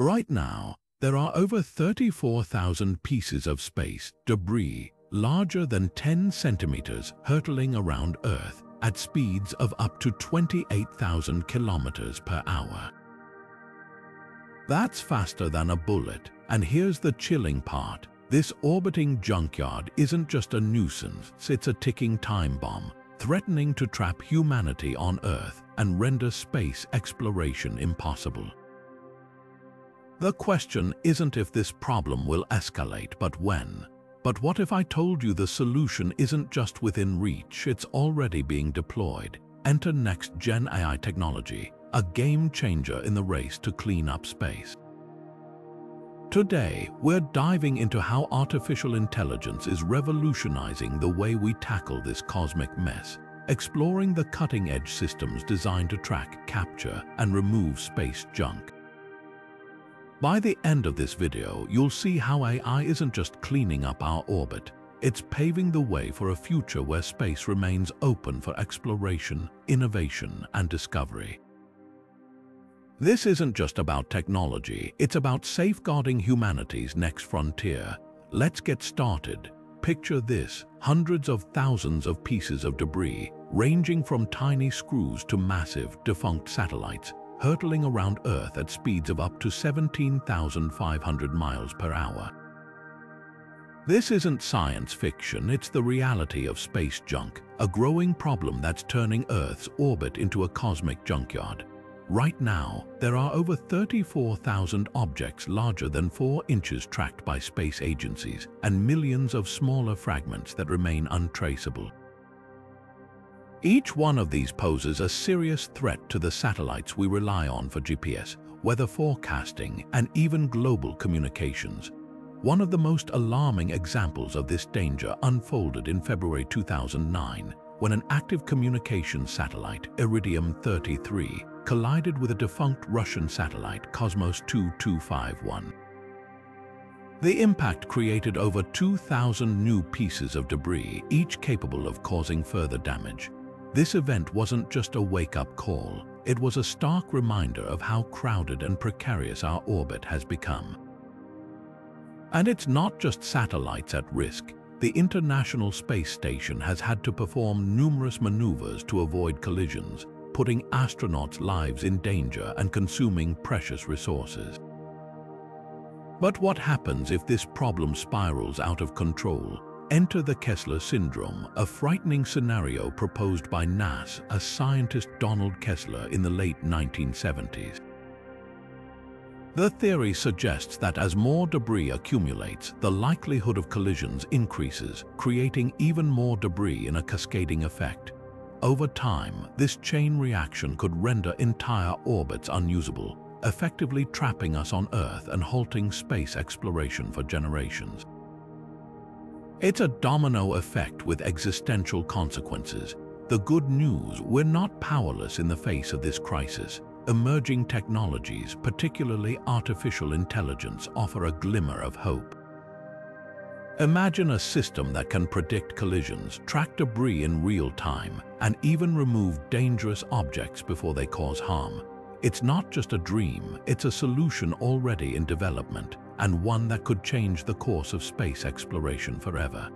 Right now, there are over 34,000 pieces of space debris larger than 10 centimeters hurtling around Earth at speeds of up to 28,000 kilometers per hour. That's faster than a bullet, and here's the chilling part. This orbiting junkyard isn't just a nuisance, it's a ticking time bomb, threatening to trap humanity on Earth and render space exploration impossible. The question isn't if this problem will escalate, but when. But what if I told you the solution isn't just within reach, it's already being deployed? Enter NextGen AI technology, a game changer in the race to clean up space. Today, we're diving into how artificial intelligence is revolutionizing the way we tackle this cosmic mess, exploring the cutting-edge systems designed to track, capture, and remove space junk. By the end of this video, you'll see how AI isn't just cleaning up our orbit, it's paving the way for a future where space remains open for exploration, innovation, and discovery. This isn't just about technology, it's about safeguarding humanity's next frontier. Let's get started. Picture this: hundreds of thousands of pieces of debris, ranging from tiny screws to massive, defunct satellites, hurtling around Earth at speeds of up to 17,500 miles per hour. This isn't science fiction, it's the reality of space junk, a growing problem that's turning Earth's orbit into a cosmic junkyard. Right now, there are over 34,000 objects larger than 4 inches tracked by space agencies, and millions of smaller fragments that remain untraceable. Each one of these poses a serious threat to the satellites we rely on for GPS, weather forecasting, and even global communications. One of the most alarming examples of this danger unfolded in February 2009, when an active communications satellite, Iridium-33, collided with a defunct Russian satellite, Cosmos 2251. The impact created over 2,000 new pieces of debris, each capable of causing further damage. This event wasn't just a wake-up call, it was a stark reminder of how crowded and precarious our orbit has become. And it's not just satellites at risk. The International Space Station has had to perform numerous maneuvers to avoid collisions, putting astronauts' lives in danger and consuming precious resources. But what happens if this problem spirals out of control? Enter the Kessler syndrome, a frightening scenario proposed by NASA scientist Donald Kessler in the late 1970s. The theory suggests that as more debris accumulates, the likelihood of collisions increases, creating even more debris in a cascading effect. Over time, this chain reaction could render entire orbits unusable, effectively trapping us on Earth and halting space exploration for generations. It's a domino effect with existential consequences. The good news: we're not powerless in the face of this crisis. Emerging technologies, particularly artificial intelligence, offer a glimmer of hope. Imagine a system that can predict collisions, track debris in real time, and even remove dangerous objects before they cause harm. It's not just a dream, it's a solution already in development, and one that could change the course of space exploration forever.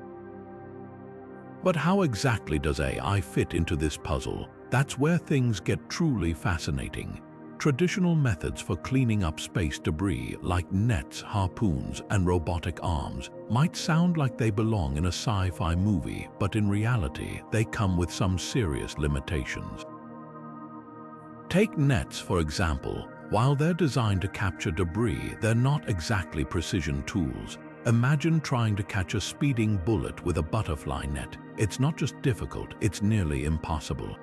But how exactly does AI fit into this puzzle? That's where things get truly fascinating. Traditional methods for cleaning up space debris, like nets, harpoons, and robotic arms, might sound like they belong in a sci-fi movie, but in reality, they come with some serious limitations. Take nets, for example. While they're designed to capture debris, they're not exactly precision tools. Imagine trying to catch a speeding bullet with a butterfly net. It's not just difficult, it's nearly impossible.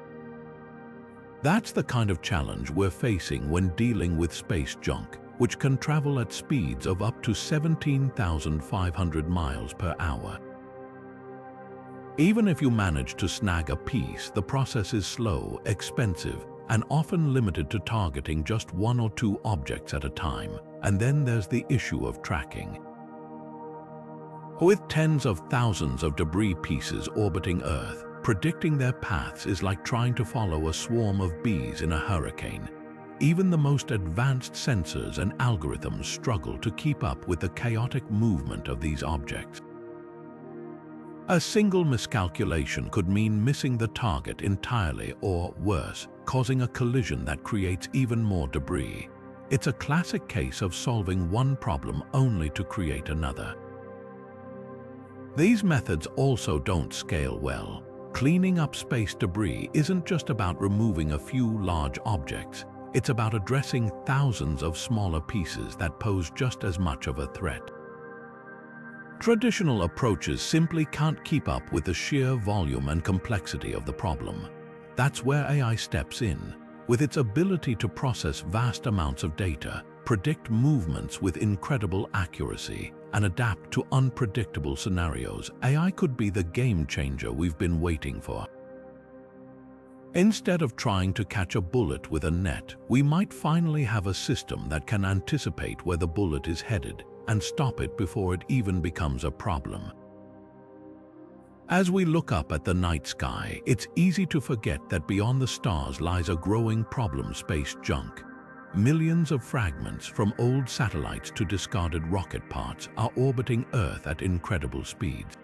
That's the kind of challenge we're facing when dealing with space junk, which can travel at speeds of up to 17,500 miles per hour. Even if you manage to snag a piece, the process is slow, expensive, and often limited to targeting just 1 or 2 objects at a time. And then there's the issue of tracking. With tens of thousands of debris pieces orbiting Earth, predicting their paths is like trying to follow a swarm of bees in a hurricane. Even the most advanced sensors and algorithms struggle to keep up with the chaotic movement of these objects. A single miscalculation could mean missing the target entirely or, worse, causing a collision that creates even more debris. It's a classic case of solving one problem only to create another. These methods also don't scale well. Cleaning up space debris isn't just about removing a few large objects. It's about addressing thousands of smaller pieces that pose just as much of a threat. Traditional approaches simply can't keep up with the sheer volume and complexity of the problem. That's where AI steps in. With its ability to process vast amounts of data, predict movements with incredible accuracy, and adapt to unpredictable scenarios, AI could be the game changer we've been waiting for. Instead of trying to catch a bullet with a net, we might finally have a system that can anticipate where the bullet is headed and stop it before it even becomes a problem. As we look up at the night sky, it's easy to forget that beyond the stars lies a growing problem: space junk. Millions of fragments, from old satellites to discarded rocket parts, are orbiting Earth at incredible speeds.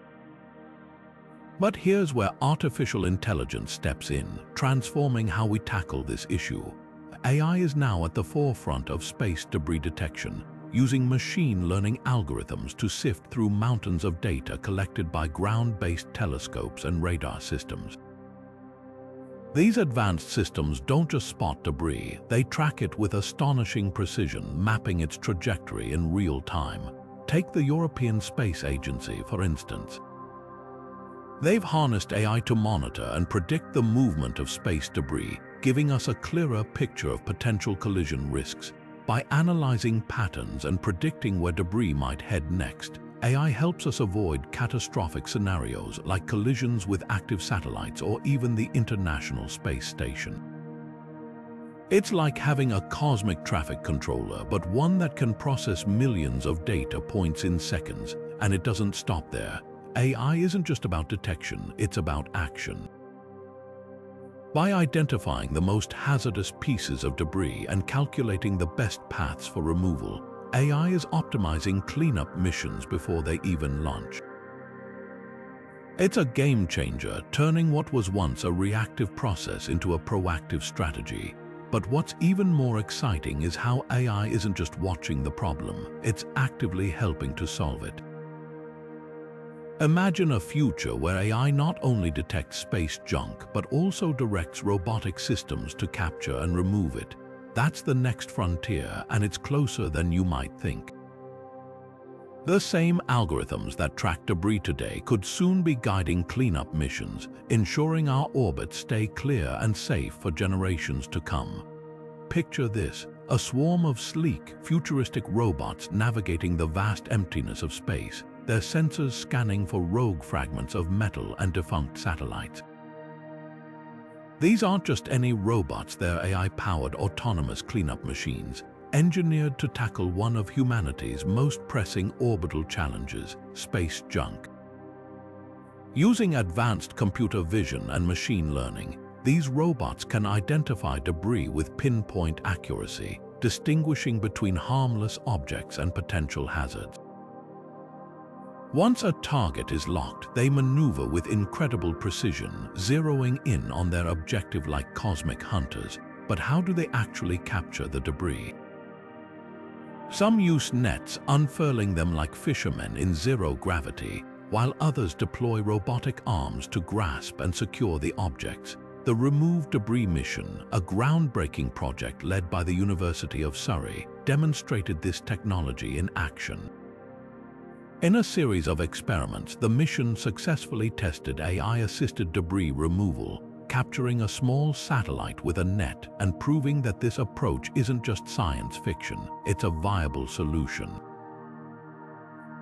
But here's where artificial intelligence steps in, transforming how we tackle this issue. AI is now at the forefront of space debris detection, using machine learning algorithms to sift through mountains of data collected by ground-based telescopes and radar systems. These advanced systems don't just spot debris, they track it with astonishing precision, mapping its trajectory in real time. Take the European Space Agency, for instance. They've harnessed AI to monitor and predict the movement of space debris, giving us a clearer picture of potential collision risks. By analyzing patterns and predicting where debris might head next, AI helps us avoid catastrophic scenarios like collisions with active satellites or even the International Space Station. It's like having a cosmic traffic controller, but one that can process millions of data points in seconds. And it doesn't stop there. AI isn't just about detection, it's about action. By identifying the most hazardous pieces of debris and calculating the best paths for removal, AI is optimizing cleanup missions before they even launch. It's a game changer, turning what was once a reactive process into a proactive strategy. But what's even more exciting is how AI isn't just watching the problem, it's actively helping to solve it. Imagine a future where AI not only detects space junk, but also directs robotic systems to capture and remove it. That's the next frontier, and it's closer than you might think. The same algorithms that track debris today could soon be guiding cleanup missions, ensuring our orbits stay clear and safe for generations to come. Picture this: a swarm of sleek, futuristic robots navigating the vast emptiness of space, their sensors scanning for rogue fragments of metal and defunct satellites. These aren't just any robots, they're AI-powered autonomous cleanup machines, engineered to tackle one of humanity's most pressing orbital challenges: space junk. Using advanced computer vision and machine learning, these robots can identify debris with pinpoint accuracy, distinguishing between harmless objects and potential hazards. Once a target is locked, they maneuver with incredible precision, zeroing in on their objective like cosmic hunters. But how do they actually capture the debris? Some use nets, unfurling them like fishermen in zero gravity, while others deploy robotic arms to grasp and secure the objects. The RemoveDEBRIS mission, a groundbreaking project led by the University of Surrey, demonstrated this technology in action. In a series of experiments, the mission successfully tested AI-assisted debris removal, capturing a small satellite with a net and proving that this approach isn't just science fiction, it's a viable solution.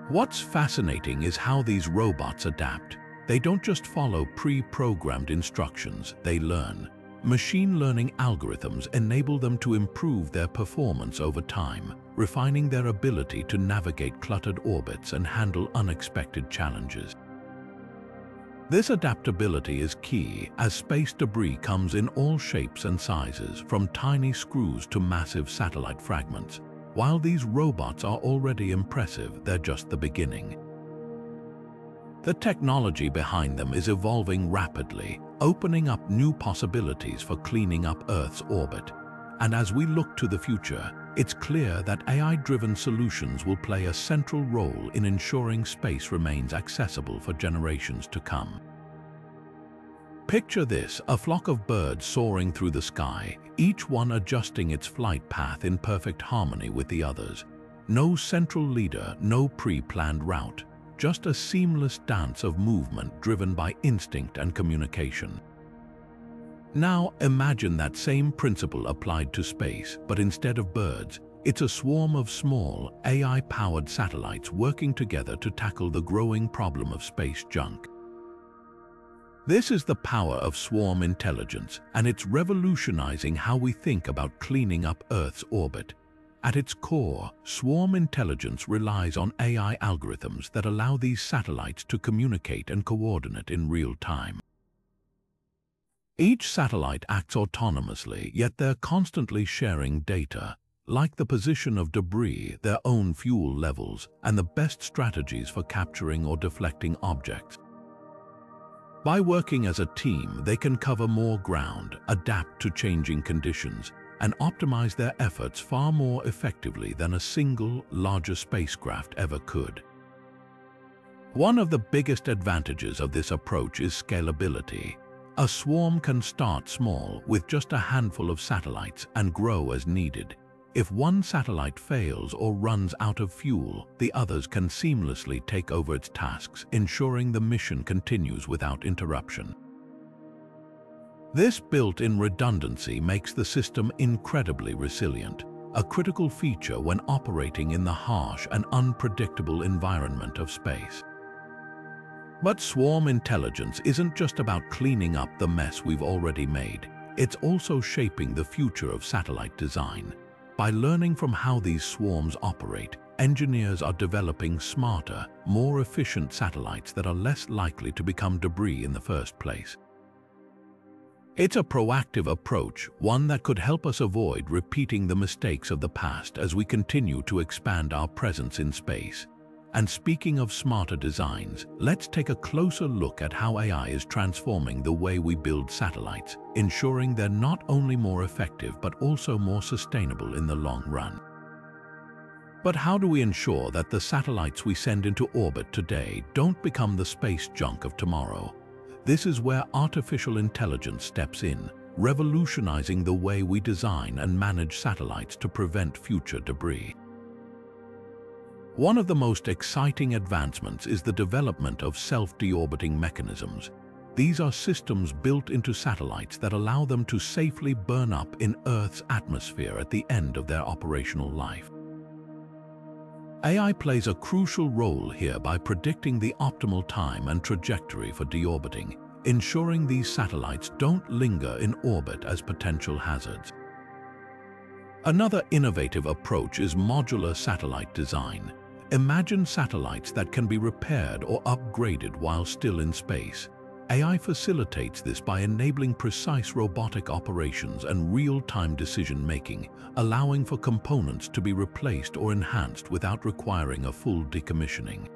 What's fascinating is how these robots adapt. They don't just follow pre-programmed instructions, they learn. Machine learning algorithms enable them to improve their performance over time, refining their ability to navigate cluttered orbits and handle unexpected challenges. This adaptability is key as space debris comes in all shapes and sizes, from tiny screws to massive satellite fragments. While these robots are already impressive, they're just the beginning. The technology behind them is evolving rapidly, opening up new possibilities for cleaning up Earth's orbit. And as we look to the future, it's clear that AI-driven solutions will play a central role in ensuring space remains accessible for generations to come. Picture this: a flock of birds soaring through the sky, each one adjusting its flight path in perfect harmony with the others. No central leader, no pre-planned route, just a seamless dance of movement driven by instinct and communication. Now imagine that same principle applied to space, but instead of birds, it's a swarm of small, AI-powered satellites working together to tackle the growing problem of space junk. This is the power of swarm intelligence, and it's revolutionizing how we think about cleaning up Earth's orbit. At its core, swarm intelligence relies on AI algorithms that allow these satellites to communicate and coordinate in real time. Each satellite acts autonomously, yet they're constantly sharing data, like the position of debris, their own fuel levels, and the best strategies for capturing or deflecting objects. By working as a team, they can cover more ground, adapt to changing conditions, and optimize their efforts far more effectively than a single, larger spacecraft ever could. One of the biggest advantages of this approach is scalability. A swarm can start small, with just a handful of satellites, and grow as needed. If one satellite fails or runs out of fuel, the others can seamlessly take over its tasks, ensuring the mission continues without interruption. This built-in redundancy makes the system incredibly resilient, a critical feature when operating in the harsh and unpredictable environment of space. But swarm intelligence isn't just about cleaning up the mess we've already made. It's also shaping the future of satellite design. By learning from how these swarms operate, engineers are developing smarter, more efficient satellites that are less likely to become debris in the first place. It's a proactive approach, one that could help us avoid repeating the mistakes of the past as we continue to expand our presence in space. And speaking of smarter designs, let's take a closer look at how AI is transforming the way we build satellites, ensuring they're not only more effective but also more sustainable in the long run. But how do we ensure that the satellites we send into orbit today don't become the space junk of tomorrow? This is where artificial intelligence steps in, revolutionizing the way we design and manage satellites to prevent future debris. One of the most exciting advancements is the development of self-deorbiting mechanisms. These are systems built into satellites that allow them to safely burn up in Earth's atmosphere at the end of their operational life. AI plays a crucial role here by predicting the optimal time and trajectory for deorbiting, ensuring these satellites don't linger in orbit as potential hazards. Another innovative approach is modular satellite design. Imagine satellites that can be repaired or upgraded while still in space. AI facilitates this by enabling precise robotic operations and real-time decision-making, allowing for components to be replaced or enhanced without requiring a full decommissioning.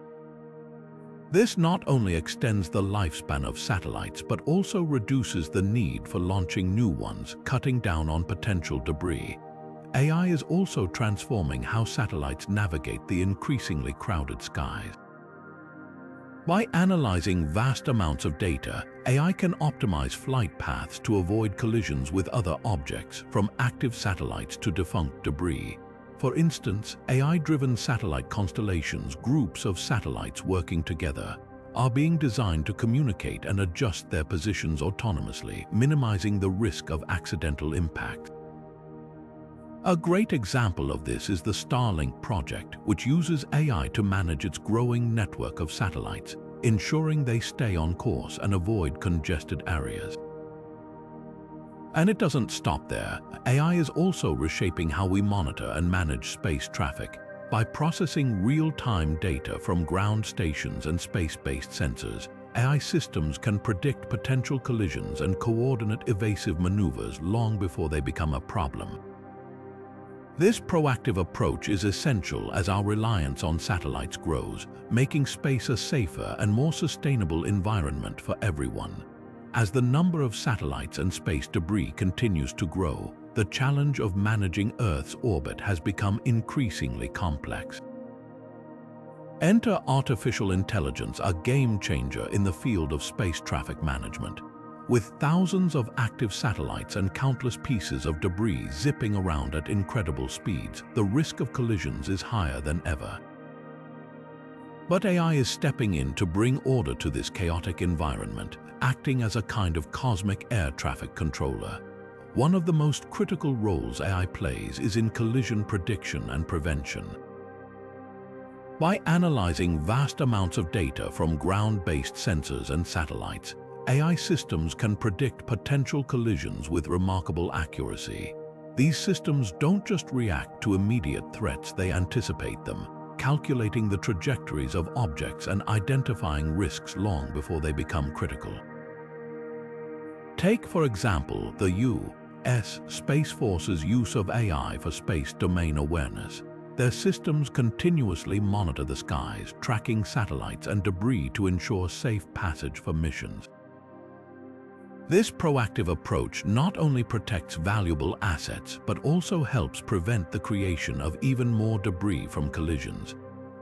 This not only extends the lifespan of satellites but also reduces the need for launching new ones, cutting down on potential debris. AI is also transforming how satellites navigate the increasingly crowded skies. By analyzing vast amounts of data, AI can optimize flight paths to avoid collisions with other objects, from active satellites to defunct debris. For instance, AI-driven satellite constellations, groups of satellites working together, are being designed to communicate and adjust their positions autonomously, minimizing the risk of accidental impact. A great example of this is the Starlink project, which uses AI to manage its growing network of satellites, ensuring they stay on course and avoid congested areas. And it doesn't stop there. AI is also reshaping how we monitor and manage space traffic. By processing real-time data from ground stations and space-based sensors, AI systems can predict potential collisions and coordinate evasive maneuvers long before they become a problem. This proactive approach is essential as our reliance on satellites grows, making space a safer and more sustainable environment for everyone. As the number of satellites and space debris continues to grow, the challenge of managing Earth's orbit has become increasingly complex. Enter artificial intelligence, a game changer in the field of space traffic management. With thousands of active satellites and countless pieces of debris zipping around at incredible speeds, the risk of collisions is higher than ever. But AI is stepping in to bring order to this chaotic environment, acting as a kind of cosmic air traffic controller. One of the most critical roles AI plays is in collision prediction and prevention. By analyzing vast amounts of data from ground-based sensors and satellites, AI systems can predict potential collisions with remarkable accuracy. These systems don't just react to immediate threats, they anticipate them, calculating the trajectories of objects and identifying risks long before they become critical. Take, for example, the U.S. Space Force's use of AI for space domain awareness. Their systems continuously monitor the skies, tracking satellites and debris to ensure safe passage for missions. This proactive approach not only protects valuable assets, but also helps prevent the creation of even more debris from collisions.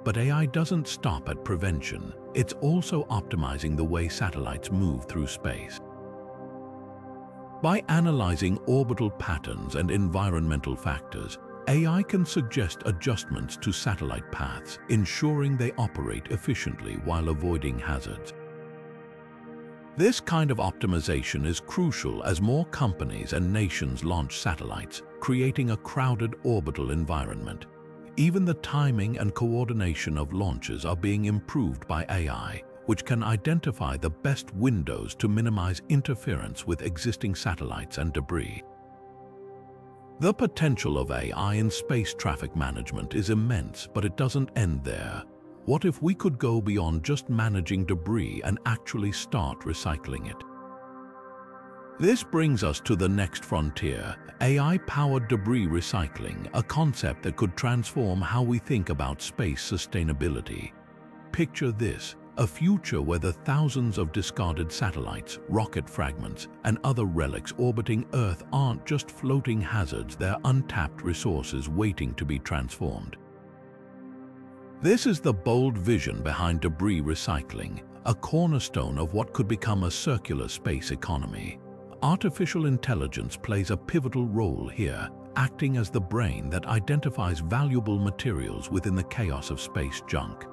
But AI doesn't stop at prevention. It's also optimizing the way satellites move through space. By analyzing orbital patterns and environmental factors, AI can suggest adjustments to satellite paths, ensuring they operate efficiently while avoiding hazards. This kind of optimization is crucial as more companies and nations launch satellites, creating a crowded orbital environment. Even the timing and coordination of launches are being improved by AI, which can identify the best windows to minimize interference with existing satellites and debris. The potential of AI in space traffic management is immense, but it doesn't end there. What if we could go beyond just managing debris and actually start recycling it? This brings us to the next frontier, AI-powered debris recycling, a concept that could transform how we think about space sustainability. Picture this, a future where the thousands of discarded satellites, rocket fragments, and other relics orbiting Earth aren't just floating hazards, they're untapped resources waiting to be transformed. This is the bold vision behind debris recycling, a cornerstone of what could become a circular space economy. Artificial intelligence plays a pivotal role here, acting as the brain that identifies valuable materials within the chaos of space junk.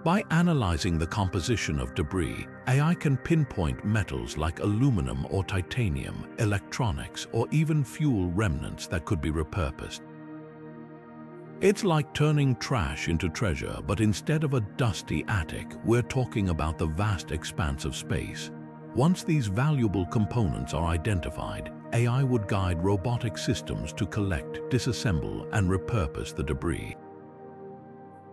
By analyzing the composition of debris, AI can pinpoint metals like aluminum or titanium, electronics, or even fuel remnants that could be repurposed. It's like turning trash into treasure, but instead of a dusty attic, we're talking about the vast expanse of space. Once these valuable components are identified, AI would guide robotic systems to collect, disassemble, and repurpose the debris.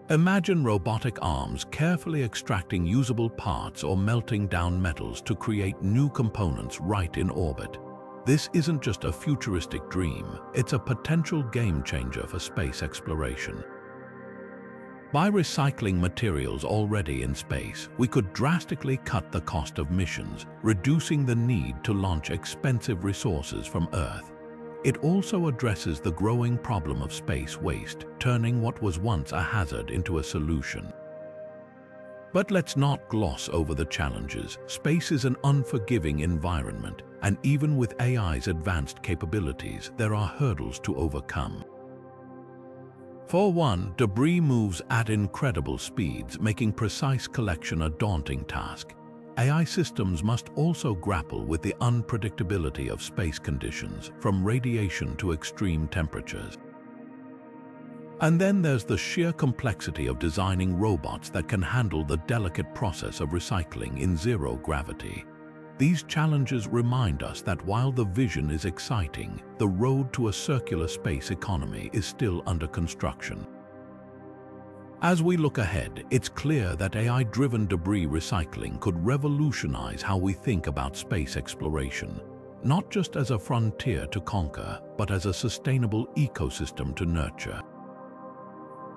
Imagine robotic arms carefully extracting usable parts or melting down metals to create new components right in orbit. This isn't just a futuristic dream, it's a potential game changer for space exploration. By recycling materials already in space, we could drastically cut the cost of missions, reducing the need to launch expensive resources from Earth. It also addresses the growing problem of space waste, turning what was once a hazard into a solution. But let's not gloss over the challenges. Space is an unforgiving environment, and even with AI's advanced capabilities, there are hurdles to overcome. For one, debris moves at incredible speeds, making precise collection a daunting task. AI systems must also grapple with the unpredictability of space conditions, from radiation to extreme temperatures. And then there's the sheer complexity of designing robots that can handle the delicate process of recycling in zero gravity. These challenges remind us that while the vision is exciting, the road to a circular space economy is still under construction. As we look ahead, it's clear that AI-driven debris recycling could revolutionize how we think about space exploration, not just as a frontier to conquer, but as a sustainable ecosystem to nurture.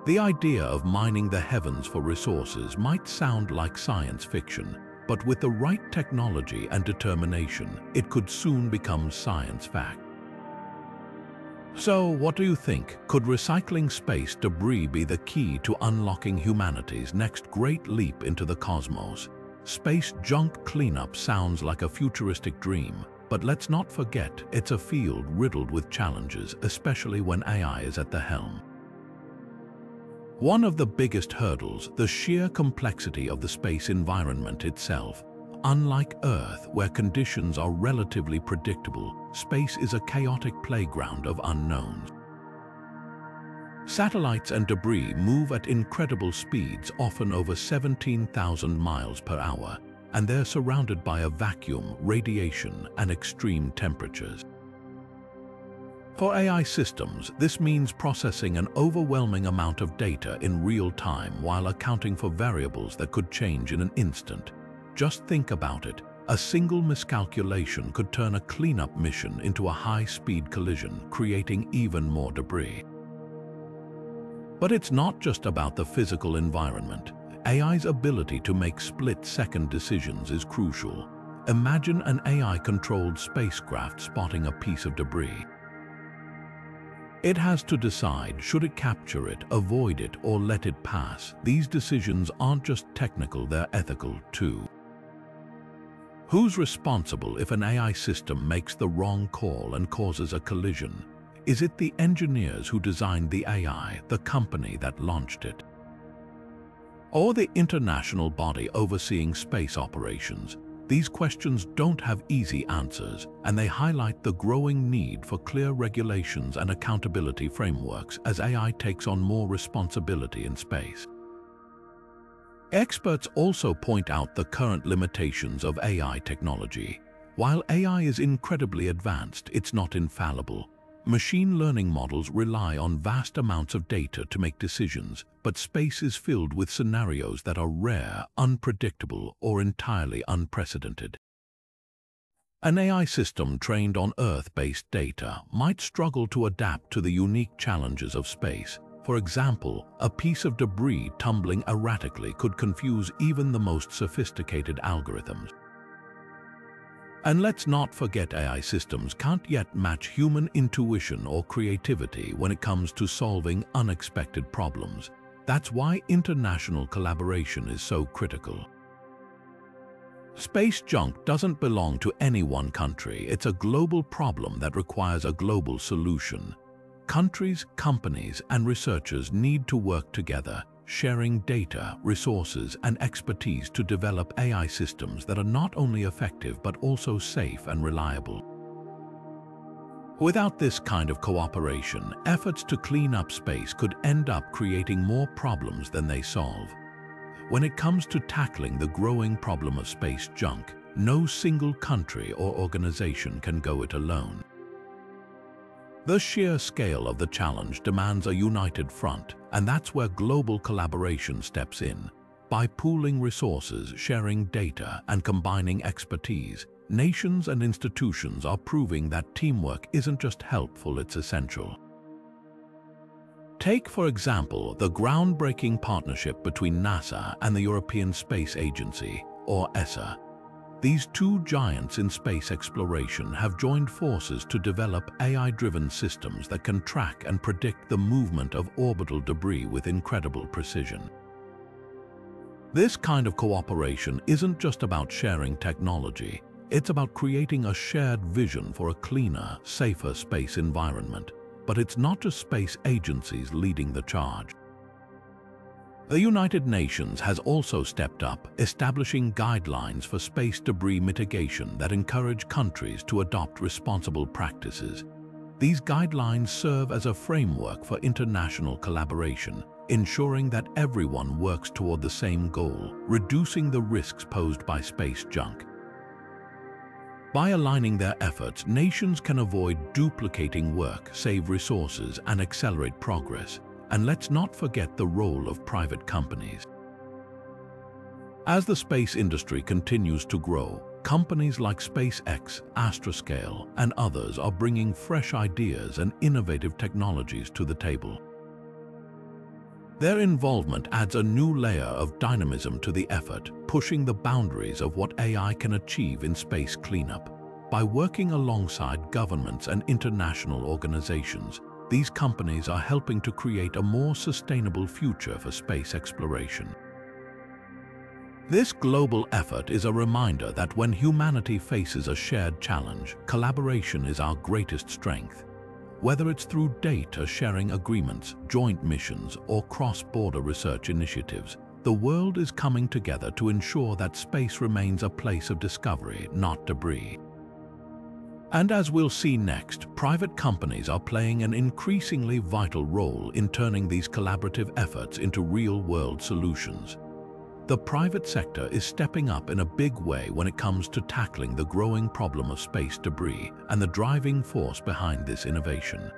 The idea of mining the heavens for resources might sound like science fiction, but with the right technology and determination, it could soon become science fact. So, what do you think? Could recycling space debris be the key to unlocking humanity's next great leap into the cosmos? Space junk cleanup sounds like a futuristic dream, but let's not forget it's a field riddled with challenges, especially when AI is at the helm. One of the biggest hurdles, the sheer complexity of the space environment itself. Unlike Earth, where conditions are relatively predictable, space is a chaotic playground of unknowns. Satellites and debris move at incredible speeds, often over 17,000 miles per hour, and they're surrounded by a vacuum, radiation, and extreme temperatures. For AI systems, this means processing an overwhelming amount of data in real time while accounting for variables that could change in an instant. Just think about it. A single miscalculation could turn a cleanup mission into a high-speed collision, creating even more debris. But it's not just about the physical environment. AI's ability to make split-second decisions is crucial. Imagine an AI-controlled spacecraft spotting a piece of debris. It has to decide, should it capture it, avoid it, or let it pass. These decisions aren't just technical, they're ethical too. Who's responsible if an AI system makes the wrong call and causes a collision? Is it the engineers who designed the AI, the company that launched it? Or the international body overseeing space operations? These questions don't have easy answers, and they highlight the growing need for clear regulations and accountability frameworks as AI takes on more responsibility in space. Experts also point out the current limitations of AI technology. While AI is incredibly advanced, it's not infallible. Machine learning models rely on vast amounts of data to make decisions, but space is filled with scenarios that are rare, unpredictable, or entirely unprecedented. An AI system trained on Earth-based data might struggle to adapt to the unique challenges of space. For example, a piece of debris tumbling erratically could confuse even the most sophisticated algorithms. And let's not forget, AI systems can't yet match human intuition or creativity when it comes to solving unexpected problems. That's why international collaboration is so critical. Space junk doesn't belong to any one country. It's a global problem that requires a global solution. Countries, companies, and researchers need to work together, sharing data, resources, and expertise to develop AI systems that are not only effective but also safe and reliable. Without this kind of cooperation, efforts to clean up space could end up creating more problems than they solve. When it comes to tackling the growing problem of space junk, no single country or organization can go it alone. The sheer scale of the challenge demands a united front, and that's where global collaboration steps in. By pooling resources, sharing data, and combining expertise, nations and institutions are proving that teamwork isn't just helpful, it's essential. Take, for example, the groundbreaking partnership between NASA and the European Space Agency, or ESA. These two giants in space exploration have joined forces to develop AI-driven systems that can track and predict the movement of orbital debris with incredible precision. This kind of cooperation isn't just about sharing technology, it's about creating a shared vision for a cleaner, safer space environment. But it's not just space agencies leading the charge. The United Nations has also stepped up, establishing guidelines for space debris mitigation that encourage countries to adopt responsible practices. These guidelines serve as a framework for international collaboration, ensuring that everyone works toward the same goal, reducing the risks posed by space junk. By aligning their efforts, nations can avoid duplicating work, save resources, and accelerate progress. And let's not forget the role of private companies. As the space industry continues to grow, companies like SpaceX, Astroscale, and others are bringing fresh ideas and innovative technologies to the table. Their involvement adds a new layer of dynamism to the effort, pushing the boundaries of what AI can achieve in space cleanup. By working alongside governments and international organizations, these companies are helping to create a more sustainable future for space exploration. This global effort is a reminder that when humanity faces a shared challenge, collaboration is our greatest strength. Whether it's through data sharing agreements, joint missions, or cross-border research initiatives, the world is coming together to ensure that space remains a place of discovery, not debris. And as we'll see next, private companies are playing an increasingly vital role in turning these collaborative efforts into real-world solutions. The private sector is stepping up in a big way when it comes to tackling the growing problem of space debris and the driving force behind this innovation.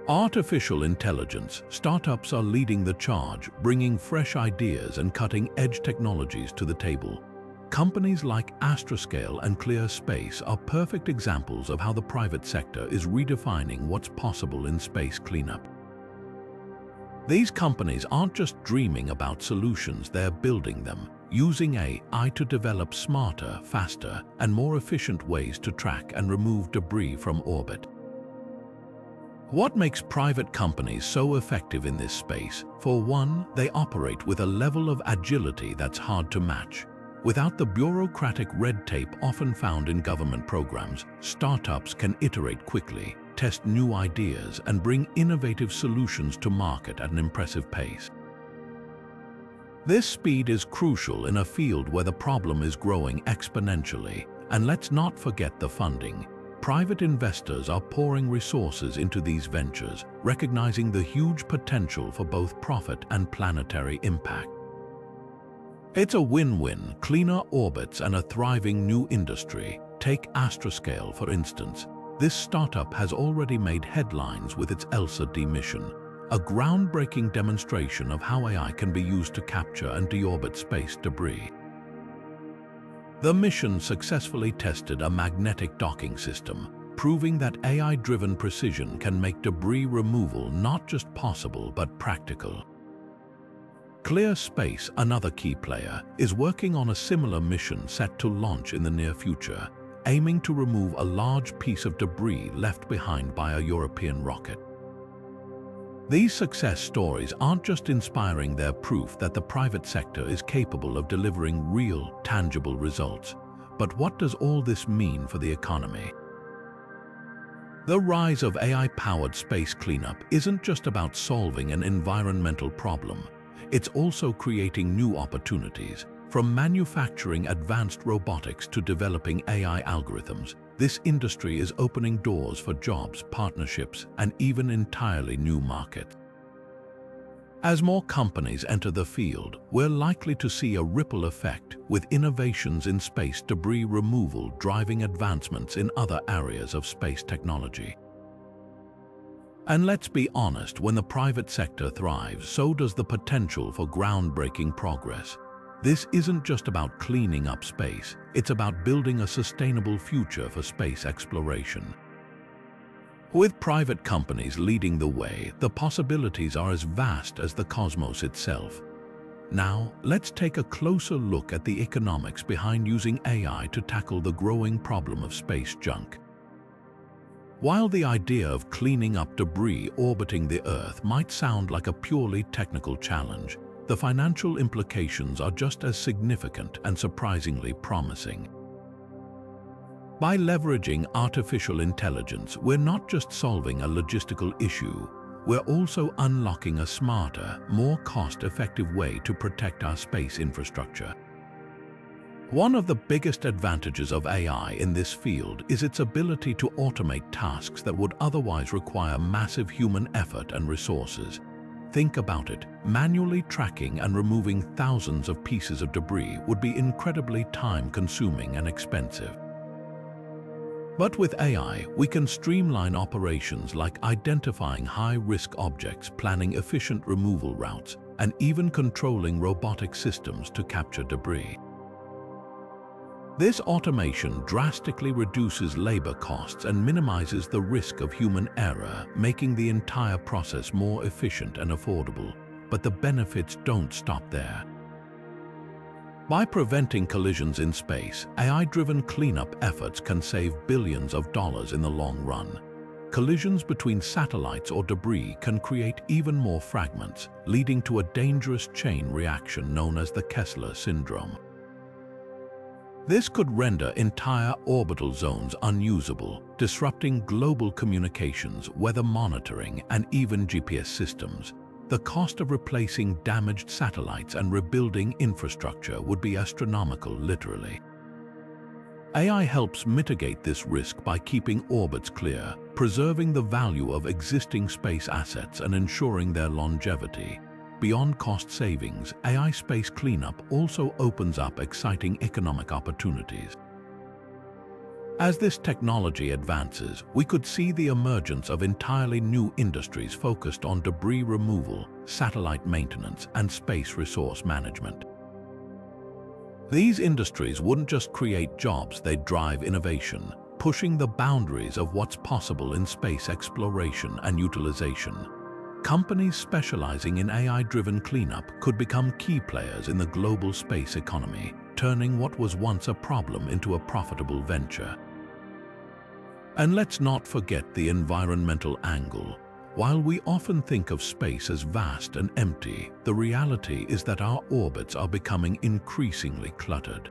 Artificial intelligence startups are leading the charge, bringing fresh ideas and cutting-edge technologies to the table. Companies like Astroscale and ClearSpace are perfect examples of how the private sector is redefining what's possible in space cleanup. These companies aren't just dreaming about solutions, they're building them, using AI to develop smarter, faster, and more efficient ways to track and remove debris from orbit. What makes private companies so effective in this space? For one, they operate with a level of agility that's hard to match. Without the bureaucratic red tape often found in government programs, startups can iterate quickly, test new ideas, and bring innovative solutions to market at an impressive pace. This speed is crucial in a field where the problem is growing exponentially. And let's not forget the funding. Private investors are pouring resources into these ventures, recognizing the huge potential for both profit and planetary impact. It's a win-win: cleaner orbits and a thriving new industry. Take Astroscale, for instance. This startup has already made headlines with its ELSA mission, a groundbreaking demonstration of how AI can be used to capture and deorbit space debris. The mission successfully tested a magnetic docking system, proving that AI-driven precision can make debris removal not just possible but practical. ClearSpace, another key player, is working on a similar mission set to launch in the near future, aiming to remove a large piece of debris left behind by a European rocket. These success stories aren't just inspiring, they're proof that the private sector is capable of delivering real, tangible results. But what does all this mean for the economy? The rise of AI-powered space cleanup isn't just about solving an environmental problem. It's also creating new opportunities. From manufacturing advanced robotics to developing AI algorithms, this industry is opening doors for jobs, partnerships, and even entirely new markets. As more companies enter the field, we're likely to see a ripple effect, with innovations in space debris removal driving advancements in other areas of space technology. And let's be honest, when the private sector thrives, so does the potential for groundbreaking progress. This isn't just about cleaning up space, it's about building a sustainable future for space exploration. With private companies leading the way, the possibilities are as vast as the cosmos itself. Now, let's take a closer look at the economics behind using AI to tackle the growing problem of space junk. While the idea of cleaning up debris orbiting the Earth might sound like a purely technical challenge, the financial implications are just as significant and surprisingly promising. By leveraging artificial intelligence, we're not just solving a logistical issue, we're also unlocking a smarter, more cost-effective way to protect our space infrastructure. One of the biggest advantages of AI in this field is its ability to automate tasks that would otherwise require massive human effort and resources. Think about it. Manually tracking and removing thousands of pieces of debris would be incredibly time-consuming and expensive. But with AI, we can streamline operations like identifying high-risk objects, planning efficient removal routes, and even controlling robotic systems to capture debris. This automation drastically reduces labor costs and minimizes the risk of human error, making the entire process more efficient and affordable. But the benefits don't stop there. By preventing collisions in space, AI-driven cleanup efforts can save billions of dollars in the long run. Collisions between satellites or debris can create even more fragments, leading to a dangerous chain reaction known as the Kessler syndrome. This could render entire orbital zones unusable, disrupting global communications, weather monitoring, and even GPS systems. The cost of replacing damaged satellites and rebuilding infrastructure would be astronomical, literally. AI helps mitigate this risk by keeping orbits clear, preserving the value of existing space assets and ensuring their longevity. Beyond cost savings, AI space cleanup also opens up exciting economic opportunities. As this technology advances, we could see the emergence of entirely new industries focused on debris removal, satellite maintenance, and space resource management. These industries wouldn't just create jobs, they'd drive innovation, pushing the boundaries of what's possible in space exploration and utilization. Companies specializing in AI-driven cleanup could become key players in the global space economy, turning what was once a problem into a profitable venture. And let's not forget the environmental angle. While we often think of space as vast and empty, the reality is that our orbits are becoming increasingly cluttered.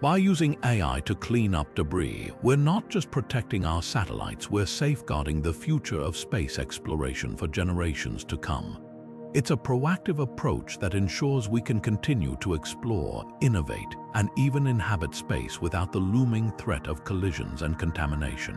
By using AI to clean up debris, we're not just protecting our satellites, we're safeguarding the future of space exploration for generations to come. It's a proactive approach that ensures we can continue to explore, innovate, and even inhabit space without the looming threat of collisions and contamination.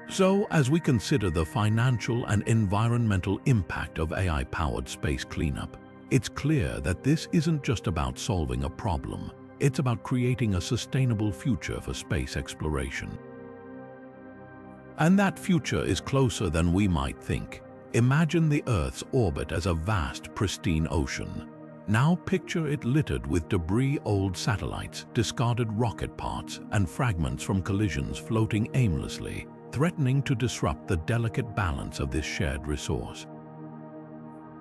So, as we consider the financial and environmental impact of AI-powered space cleanup, it's clear that this isn't just about solving a problem. It's about creating a sustainable future for space exploration. And that future is closer than we might think. Imagine the Earth's orbit as a vast, pristine ocean. Now picture it littered with debris, old satellites, discarded rocket parts, and fragments from collisions floating aimlessly, threatening to disrupt the delicate balance of this shared resource.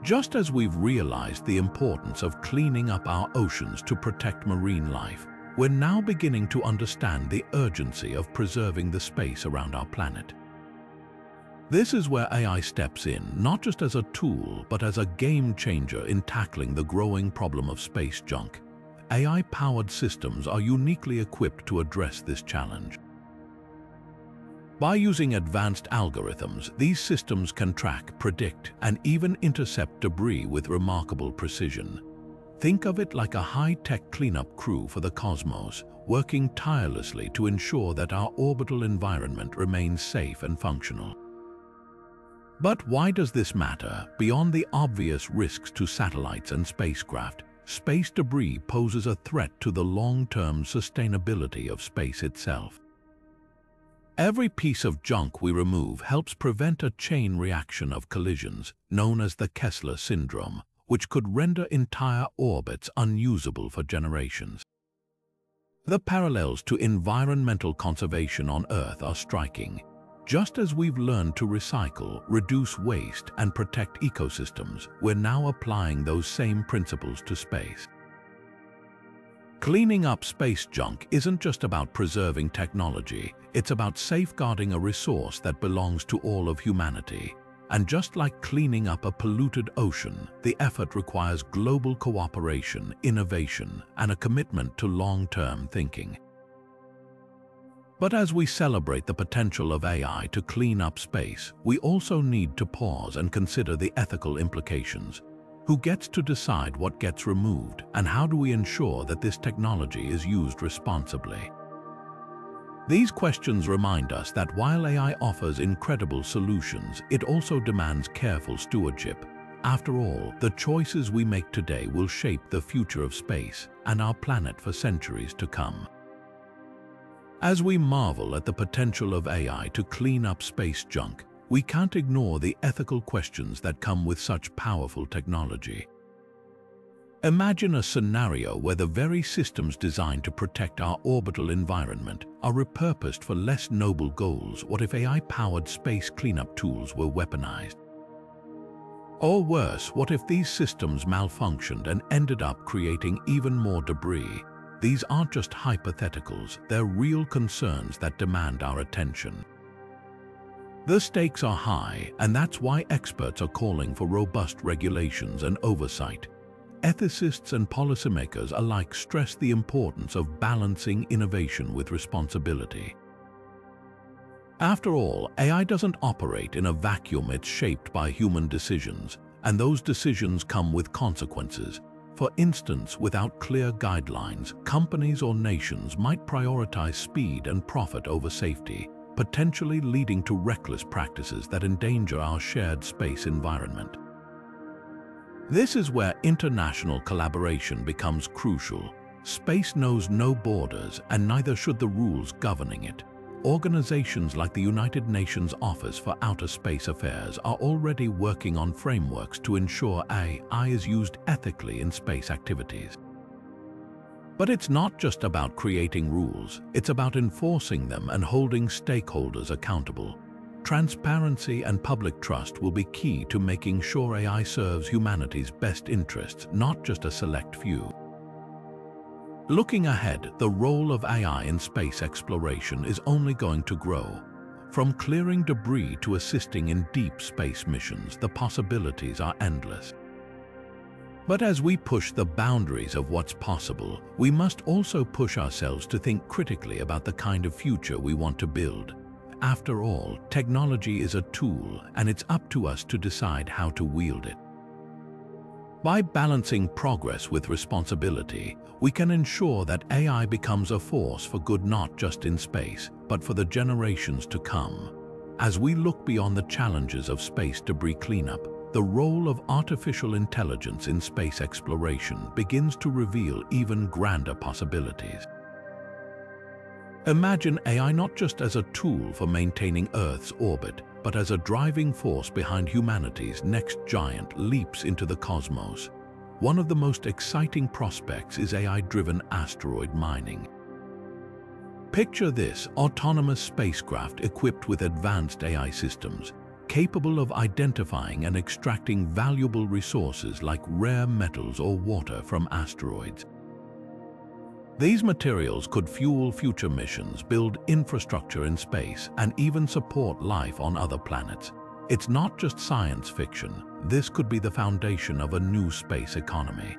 Just as we've realized the importance of cleaning up our oceans to protect marine life, we're now beginning to understand the urgency of preserving the space around our planet. This is where AI steps in, not just as a tool, but as a game changer in tackling the growing problem of space junk. AI-powered systems are uniquely equipped to address this challenge. By using advanced algorithms, these systems can track, predict, and even intercept debris with remarkable precision. Think of it like a high-tech cleanup crew for the cosmos, working tirelessly to ensure that our orbital environment remains safe and functional. But why does this matter? Beyond the obvious risks to satellites and spacecraft, space debris poses a threat to the long-term sustainability of space itself. Every piece of junk we remove helps prevent a chain reaction of collisions, known as the Kessler syndrome, which could render entire orbits unusable for generations. The parallels to environmental conservation on Earth are striking. Just as we've learned to recycle, reduce waste, and protect ecosystems, we're now applying those same principles to space. Cleaning up space junk isn't just about preserving technology, it's about safeguarding a resource that belongs to all of humanity. And just like cleaning up a polluted ocean, the effort requires global cooperation, innovation, and a commitment to long-term thinking. But as we celebrate the potential of AI to clean up space, we also need to pause and consider the ethical implications. Who gets to decide what gets removed, and how do we ensure that this technology is used responsibly? These questions remind us that while AI offers incredible solutions, it also demands careful stewardship. After all, the choices we make today will shape the future of space and our planet for centuries to come. As we marvel at the potential of AI to clean up space junk, we can't ignore the ethical questions that come with such powerful technology. Imagine a scenario where the very systems designed to protect our orbital environment are repurposed for less noble goals. What if AI-powered space cleanup tools were weaponized? Or worse, what if these systems malfunctioned and ended up creating even more debris? These aren't just hypotheticals, they're real concerns that demand our attention. The stakes are high, and that's why experts are calling for robust regulations and oversight. Ethicists and policymakers alike stress the importance of balancing innovation with responsibility. After all, AI doesn't operate in a vacuum. It's shaped by human decisions, and those decisions come with consequences. For instance, without clear guidelines, companies or nations might prioritize speed and profit over safety, potentially leading to reckless practices that endanger our shared space environment. This is where international collaboration becomes crucial. Space knows no borders, and neither should the rules governing it. Organizations like the United Nations Office for Outer Space Affairs are already working on frameworks to ensure AI is used ethically in space activities. But it's not just about creating rules, it's about enforcing them and holding stakeholders accountable. Transparency and public trust will be key to making sure AI serves humanity's best interests, not just a select few. Looking ahead, the role of AI in space exploration is only going to grow. From clearing debris to assisting in deep space missions, the possibilities are endless. But as we push the boundaries of what's possible, we must also push ourselves to think critically about the kind of future we want to build. After all, technology is a tool, and it's up to us to decide how to wield it. By balancing progress with responsibility, we can ensure that AI becomes a force for good not just in space, but for the generations to come. As we look beyond the challenges of space debris cleanup, the role of artificial intelligence in space exploration begins to reveal even grander possibilities. Imagine AI not just as a tool for maintaining Earth's orbit, but as a driving force behind humanity's next giant leaps into the cosmos. One of the most exciting prospects is AI-driven asteroid mining. Picture this: autonomous spacecraft equipped with advanced AI systems, capable of identifying and extracting valuable resources like rare metals or water from asteroids. These materials could fuel future missions, build infrastructure in space, and even support life on other planets. It's not just science fiction. This could be the foundation of a new space economy.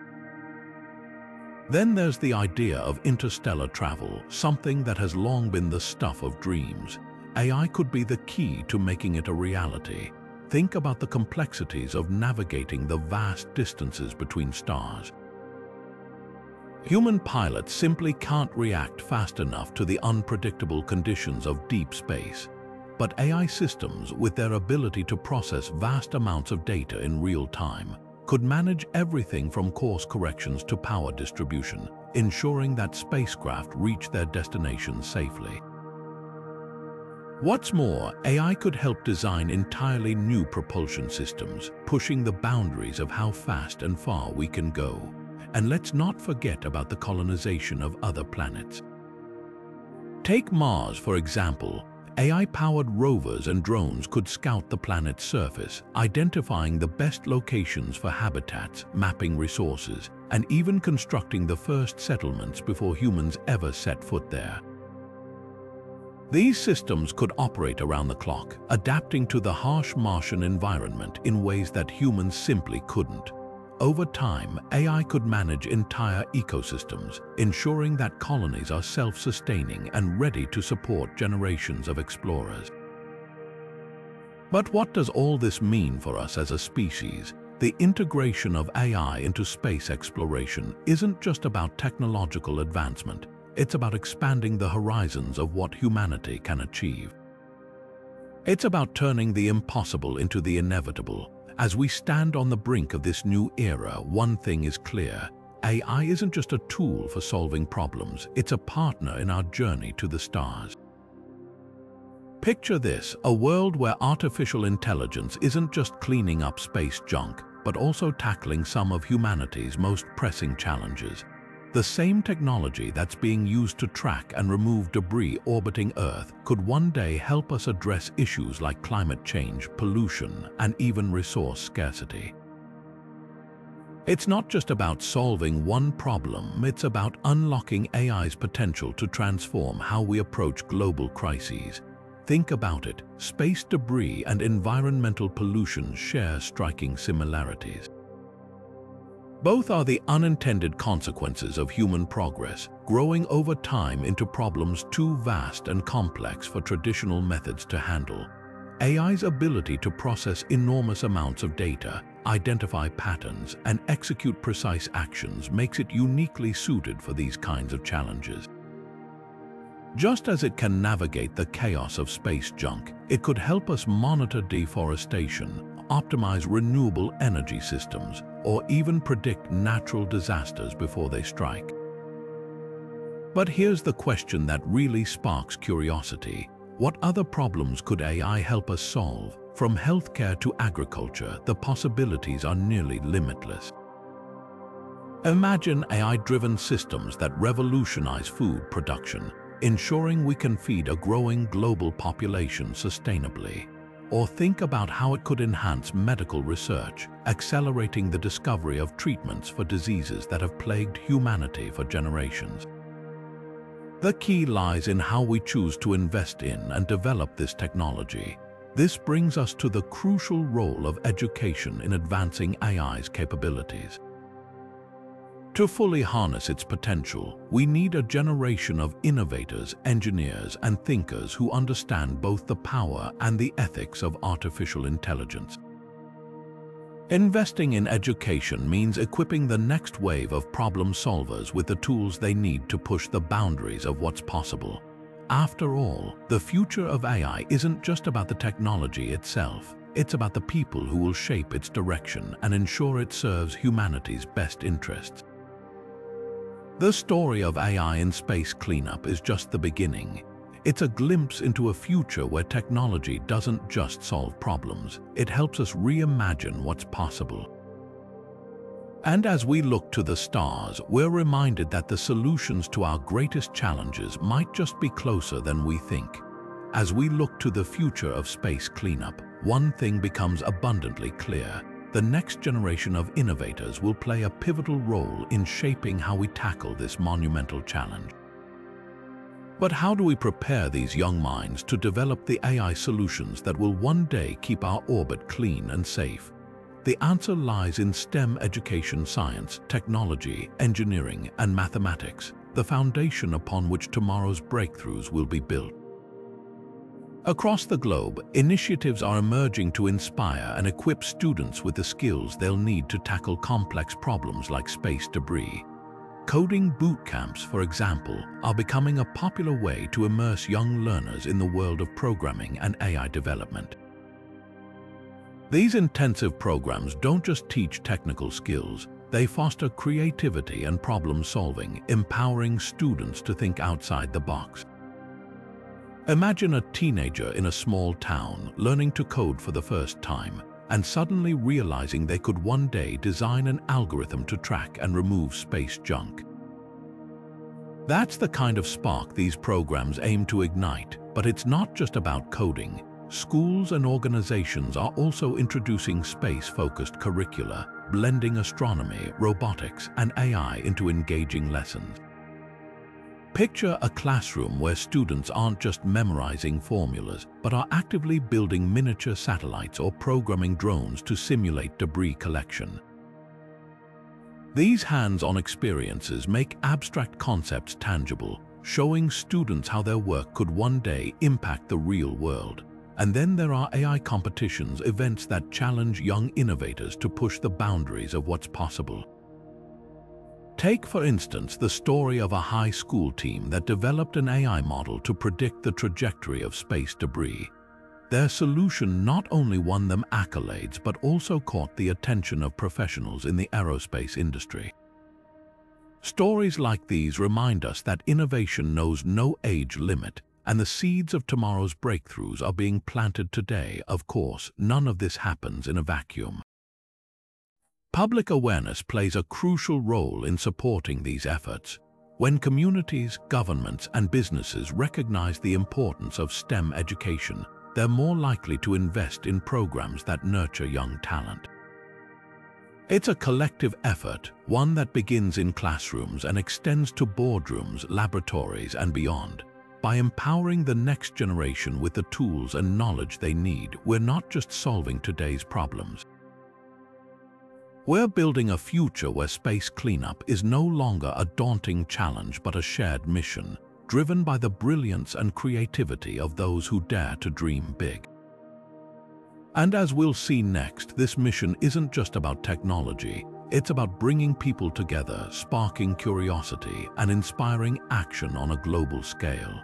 Then there's the idea of interstellar travel, something that has long been the stuff of dreams. AI could be the key to making it a reality. Think about the complexities of navigating the vast distances between stars. Human pilots simply can't react fast enough to the unpredictable conditions of deep space. But AI systems, with their ability to process vast amounts of data in real time, could manage everything from course corrections to power distribution, ensuring that spacecraft reach their destinations safely. What's more, AI could help design entirely new propulsion systems, pushing the boundaries of how fast and far we can go. And let's not forget about the colonization of other planets. Take Mars, for example. AI-powered rovers and drones could scout the planet's surface, identifying the best locations for habitats, mapping resources, and even constructing the first settlements before humans ever set foot there. These systems could operate around the clock, adapting to the harsh Martian environment in ways that humans simply couldn't. Over time, AI could manage entire ecosystems, ensuring that colonies are self-sustaining and ready to support generations of explorers. But what does all this mean for us as a species? The integration of AI into space exploration isn't just about technological advancement. It's about expanding the horizons of what humanity can achieve. It's about turning the impossible into the inevitable. As we stand on the brink of this new era, one thing is clear: AI isn't just a tool for solving problems, it's a partner in our journey to the stars. Picture this, a world where artificial intelligence isn't just cleaning up space junk, but also tackling some of humanity's most pressing challenges. The same technology that's being used to track and remove debris orbiting Earth could one day help us address issues like climate change, pollution, and even resource scarcity. It's not just about solving one problem, it's about unlocking AI's potential to transform how we approach global crises. Think about it, space debris and environmental pollution share striking similarities. Both are the unintended consequences of human progress, growing over time into problems too vast and complex for traditional methods to handle. AI's ability to process enormous amounts of data, identify patterns, and execute precise actions makes it uniquely suited for these kinds of challenges. Just as it can navigate the chaos of space junk, it could help us monitor deforestation, optimize renewable energy systems, or even predict natural disasters before they strike. But here's the question that really sparks curiosity. What other problems could AI help us solve? From healthcare to agriculture, the possibilities are nearly limitless. Imagine AI-driven systems that revolutionize food production, ensuring we can feed a growing global population sustainably. Or think about how it could enhance medical research, accelerating the discovery of treatments for diseases that have plagued humanity for generations. The key lies in how we choose to invest in and develop this technology. This brings us to the crucial role of education in advancing AI's capabilities. To fully harness its potential, we need a generation of innovators, engineers, and thinkers who understand both the power and the ethics of artificial intelligence. Investing in education means equipping the next wave of problem solvers with the tools they need to push the boundaries of what's possible. After all, the future of AI isn't just about the technology itself. It's about the people who will shape its direction and ensure it serves humanity's best interests. The story of AI in space cleanup is just the beginning. It's a glimpse into a future where technology doesn't just solve problems, it helps us reimagine what's possible. And as we look to the stars, we're reminded that the solutions to our greatest challenges might just be closer than we think. As we look to the future of space cleanup, one thing becomes abundantly clear. The next generation of innovators will play a pivotal role in shaping how we tackle this monumental challenge. But how do we prepare these young minds to develop the AI solutions that will one day keep our orbit clean and safe? The answer lies in STEM education: science, technology, engineering, and mathematics, the foundation upon which tomorrow's breakthroughs will be built. Across the globe, initiatives are emerging to inspire and equip students with the skills they'll need to tackle complex problems like space debris. Coding boot camps, for example, are becoming a popular way to immerse young learners in the world of programming and AI development. These intensive programs don't just teach technical skills, they foster creativity and problem-solving, empowering students to think outside the box. Imagine a teenager in a small town learning to code for the first time and suddenly realizing they could one day design an algorithm to track and remove space junk. That's the kind of spark these programs aim to ignite, but it's not just about coding. Schools and organizations are also introducing space-focused curricula, blending astronomy, robotics, and AI into engaging lessons. Picture a classroom where students aren't just memorizing formulas, but are actively building miniature satellites or programming drones to simulate debris collection. These hands-on experiences make abstract concepts tangible, showing students how their work could one day impact the real world. And then there are AI competitions, events that challenge young innovators to push the boundaries of what's possible. Take, for instance, the story of a high school team that developed an AI model to predict the trajectory of space debris. Their solution not only won them accolades, but also caught the attention of professionals in the aerospace industry. Stories like these remind us that innovation knows no age limit, and the seeds of tomorrow's breakthroughs are being planted today. Of course, none of this happens in a vacuum. Public awareness plays a crucial role in supporting these efforts. When communities, governments, and businesses recognize the importance of STEM education, they're more likely to invest in programs that nurture young talent. It's a collective effort, one that begins in classrooms and extends to boardrooms, laboratories, and beyond. By empowering the next generation with the tools and knowledge they need, we're not just solving today's problems. We're building a future where space cleanup is no longer a daunting challenge but a shared mission, driven by the brilliance and creativity of those who dare to dream big. And as we'll see next, this mission isn't just about technology, it's about bringing people together, sparking curiosity, and inspiring action on a global scale.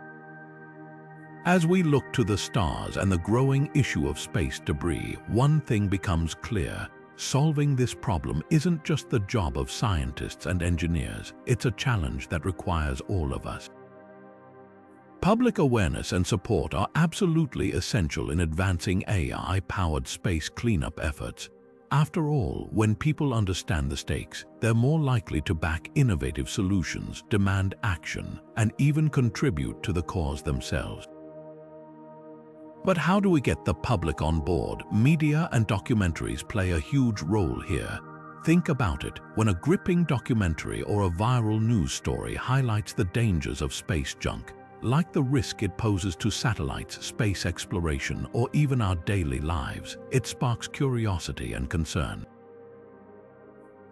As we look to the stars and the growing issue of space debris, one thing becomes clear. Solving this problem isn't just the job of scientists and engineers, it's a challenge that requires all of us. Public awareness and support are absolutely essential in advancing AI-powered space cleanup efforts. After all, when people understand the stakes, they're more likely to back innovative solutions, demand action, and even contribute to the cause themselves. But how do we get the public on board? Media and documentaries play a huge role here. Think about it. When a gripping documentary or a viral news story highlights the dangers of space junk, like the risk it poses to satellites, space exploration, or even our daily lives, it sparks curiosity and concern.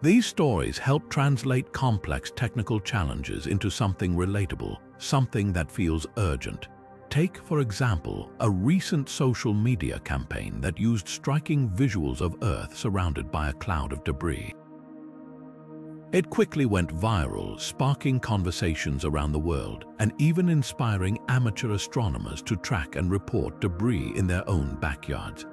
These stories help translate complex technical challenges into something relatable, something that feels urgent. Take, for example, a recent social media campaign that used striking visuals of Earth surrounded by a cloud of debris. It quickly went viral, sparking conversations around the world and even inspiring amateur astronomers to track and report debris in their own backyards.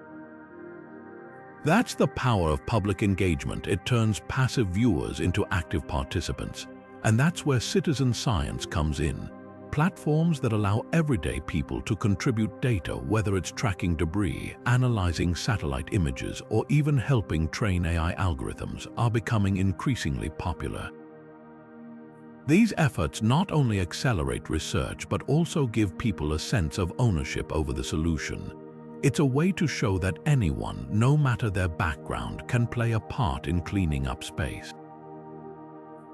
That's the power of public engagement. It turns passive viewers into active participants. And that's where citizen science comes in. Platforms that allow everyday people to contribute data, whether it's tracking debris, analyzing satellite images, or even helping train AI algorithms, are becoming increasingly popular. These efforts not only accelerate research but also give people a sense of ownership over the solution. It's a way to show that anyone, no matter their background, can play a part in cleaning up space.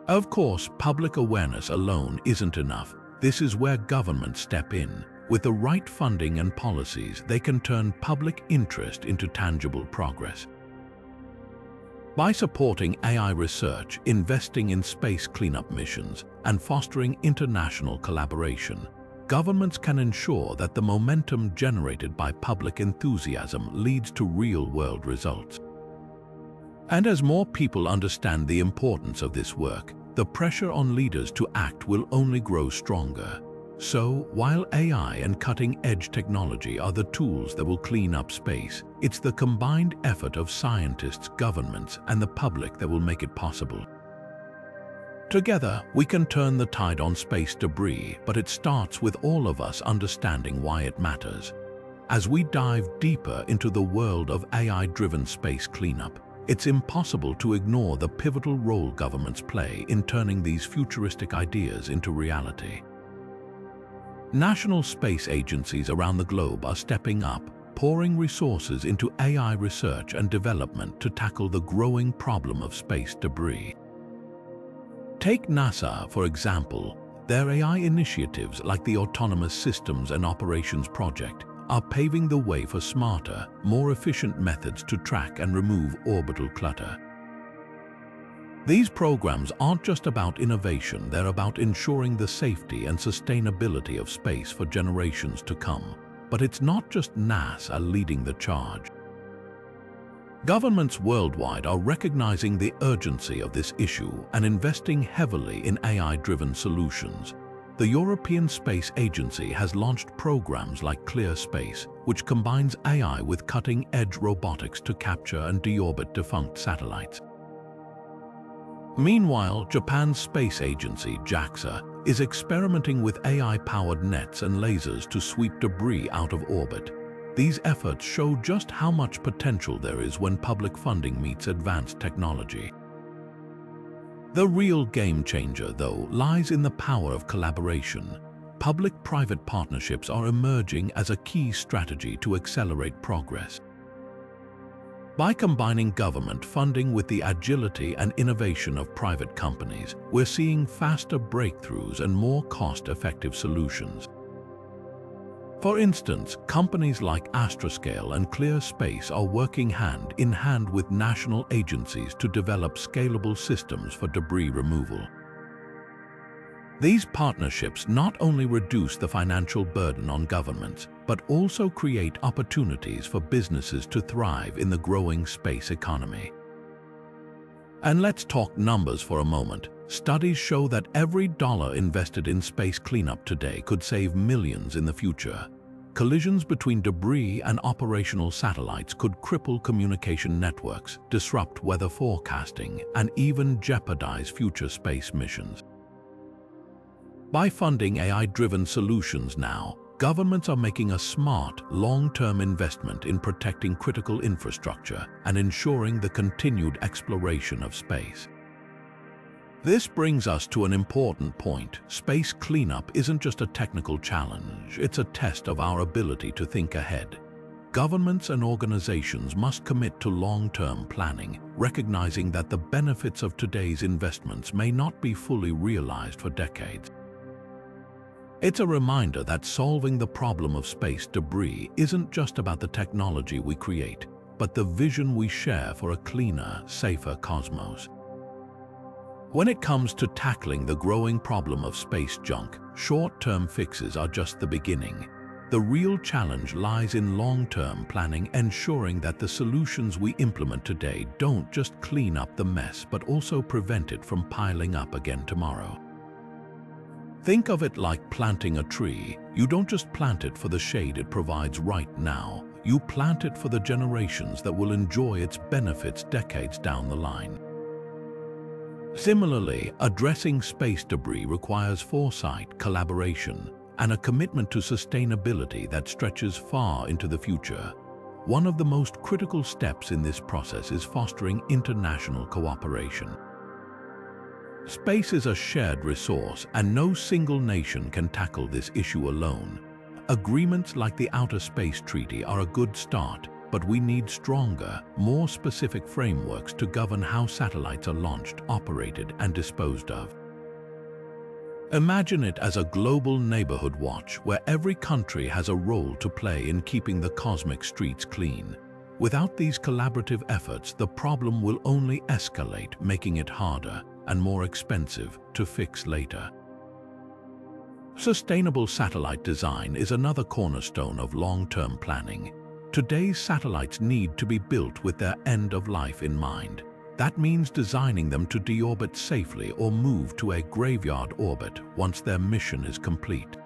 Of course, public awareness alone isn't enough. This is where governments step in. With the right funding and policies, they can turn public interest into tangible progress. By supporting AI research, investing in space cleanup missions, and fostering international collaboration, governments can ensure that the momentum generated by public enthusiasm leads to real-world results. And as more people understand the importance of this work, the pressure on leaders to act will only grow stronger. So, while AI and cutting-edge technology are the tools that will clean up space, it's the combined effort of scientists, governments, and the public that will make it possible. Together, we can turn the tide on space debris, but it starts with all of us understanding why it matters. As we dive deeper into the world of AI-driven space cleanup, it's impossible to ignore the pivotal role governments play in turning these futuristic ideas into reality. National space agencies around the globe are stepping up, pouring resources into AI research and development to tackle the growing problem of space debris. Take NASA, for example. Their AI initiatives like the Autonomous Systems and Operations Project are paving the way for smarter, more efficient methods to track and remove orbital clutter. These programs aren't just about innovation, they're about ensuring the safety and sustainability of space for generations to come. But it's not just NASA leading the charge. Governments worldwide are recognizing the urgency of this issue and investing heavily in AI-driven solutions. The European Space Agency has launched programs like Clear Space, which combines AI with cutting-edge robotics to capture and deorbit defunct satellites. Meanwhile, Japan's space agency, JAXA, is experimenting with AI-powered nets and lasers to sweep debris out of orbit. These efforts show just how much potential there is when public funding meets advanced technology. The real game changer, though, lies in the power of collaboration. Public-private partnerships are emerging as a key strategy to accelerate progress. By combining government funding with the agility and innovation of private companies, we're seeing faster breakthroughs and more cost-effective solutions. For instance, companies like Astroscale and ClearSpace are working hand in hand with national agencies to develop scalable systems for debris removal. These partnerships not only reduce the financial burden on governments, but also create opportunities for businesses to thrive in the growing space economy. And let's talk numbers for a moment. Studies show that every dollar invested in space cleanup today could save millions in the future. Collisions between debris and operational satellites could cripple communication networks, disrupt weather forecasting, and even jeopardize future space missions. By funding AI-driven solutions now, governments are making a smart, long-term investment in protecting critical infrastructure and ensuring the continued exploration of space. This brings us to an important point. Space cleanup isn't just a technical challenge, it's a test of our ability to think ahead. Governments and organizations must commit to long-term planning, recognizing that the benefits of today's investments may not be fully realized for decades. It's a reminder that solving the problem of space debris isn't just about the technology we create, but the vision we share for a cleaner, safer cosmos. When it comes to tackling the growing problem of space junk, short-term fixes are just the beginning. The real challenge lies in long-term planning, ensuring that the solutions we implement today don't just clean up the mess, but also prevent it from piling up again tomorrow. Think of it like planting a tree. You don't just plant it for the shade it provides right now. You plant it for the generations that will enjoy its benefits decades down the line. Similarly, addressing space debris requires foresight, collaboration, and a commitment to sustainability that stretches far into the future. One of the most critical steps in this process is fostering international cooperation. Space is a shared resource, and no single nation can tackle this issue alone. Agreements like the Outer Space Treaty are a good start, but we need stronger, more specific frameworks to govern how satellites are launched, operated, and disposed of. Imagine it as a global neighborhood watch where every country has a role to play in keeping the cosmic streets clean. Without these collaborative efforts, the problem will only escalate, making it harder and more expensive to fix later. Sustainable satellite design is another cornerstone of long-term planning. Today's satellites need to be built with their end of life in mind. That means designing them to deorbit safely or move to a graveyard orbit once their mission is complete.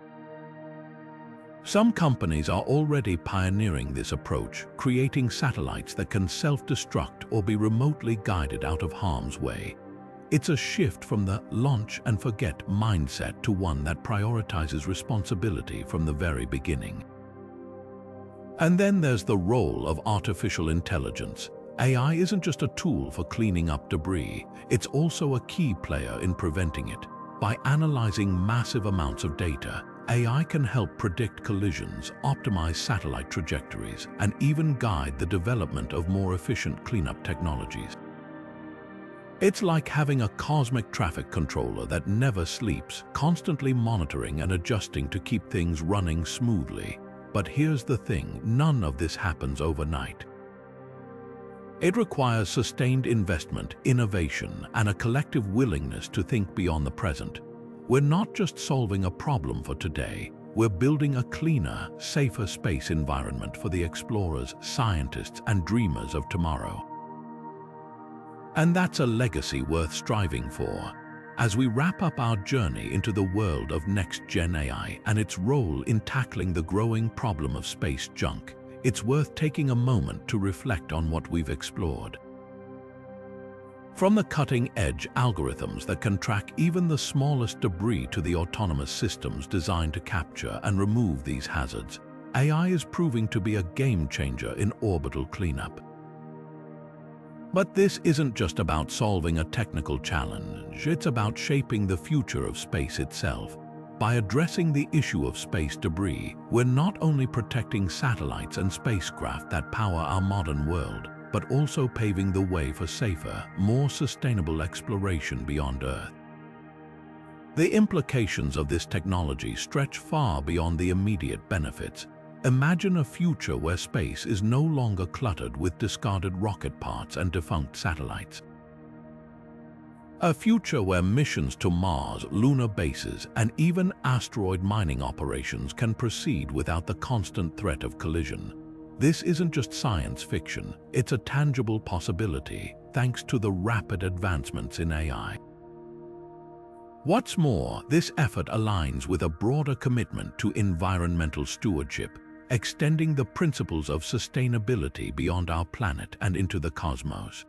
Some companies are already pioneering this approach, creating satellites that can self-destruct or be remotely guided out of harm's way. It's a shift from the launch and forget mindset to one that prioritizes responsibility from the very beginning. And then there's the role of artificial intelligence. AI isn't just a tool for cleaning up debris, it's also a key player in preventing it. By analyzing massive amounts of data, AI can help predict collisions, optimize satellite trajectories, and even guide the development of more efficient cleanup technologies. It's like having a cosmic traffic controller that never sleeps, constantly monitoring and adjusting to keep things running smoothly. But here's the thing, none of this happens overnight. It requires sustained investment, innovation, and a collective willingness to think beyond the present. We're not just solving a problem for today, we're building a cleaner, safer space environment for the explorers, scientists, and dreamers of tomorrow. And that's a legacy worth striving for. As we wrap up our journey into the world of next-gen AI and its role in tackling the growing problem of space junk, it's worth taking a moment to reflect on what we've explored. From the cutting-edge algorithms that can track even the smallest debris to the autonomous systems designed to capture and remove these hazards, AI is proving to be a game-changer in orbital cleanup. But this isn't just about solving a technical challenge, it's about shaping the future of space itself. By addressing the issue of space debris, we're not only protecting satellites and spacecraft that power our modern world, but also paving the way for safer, more sustainable exploration beyond Earth. The implications of this technology stretch far beyond the immediate benefits. Imagine a future where space is no longer cluttered with discarded rocket parts and defunct satellites. A future where missions to Mars, lunar bases, and even asteroid mining operations can proceed without the constant threat of collision. This isn't just science fiction, it's a tangible possibility, thanks to the rapid advancements in AI. What's more, this effort aligns with a broader commitment to environmental stewardship, extending the principles of sustainability beyond our planet and into the cosmos.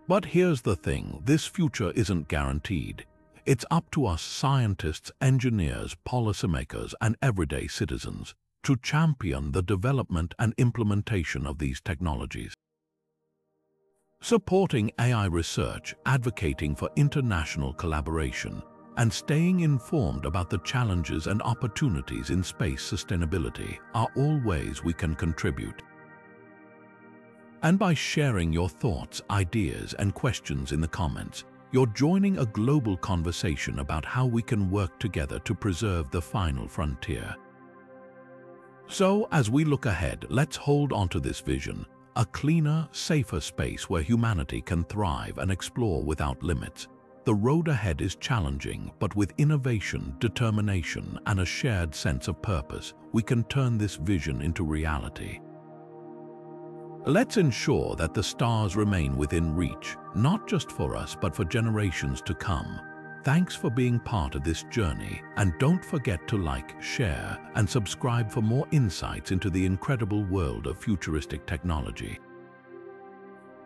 But here's the thing, this future isn't guaranteed. It's up to us scientists, engineers, policymakers, and everyday citizens to champion the development and implementation of these technologies. Supporting AI research, advocating for international collaboration, and staying informed about the challenges and opportunities in space sustainability are all ways we can contribute. And by sharing your thoughts, ideas, and questions in the comments, you're joining a global conversation about how we can work together to preserve the final frontier. So, as we look ahead, let's hold on to this vision, a cleaner, safer space where humanity can thrive and explore without limits. The road ahead is challenging, but with innovation, determination, and a shared sense of purpose, we can turn this vision into reality. Let's ensure that the stars remain within reach, not just for us, but for generations to come. Thanks for being part of this journey, and don't forget to like, share, and subscribe for more insights into the incredible world of futuristic technology.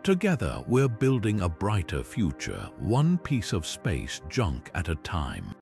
Together, we're building a brighter future, one piece of space junk at a time.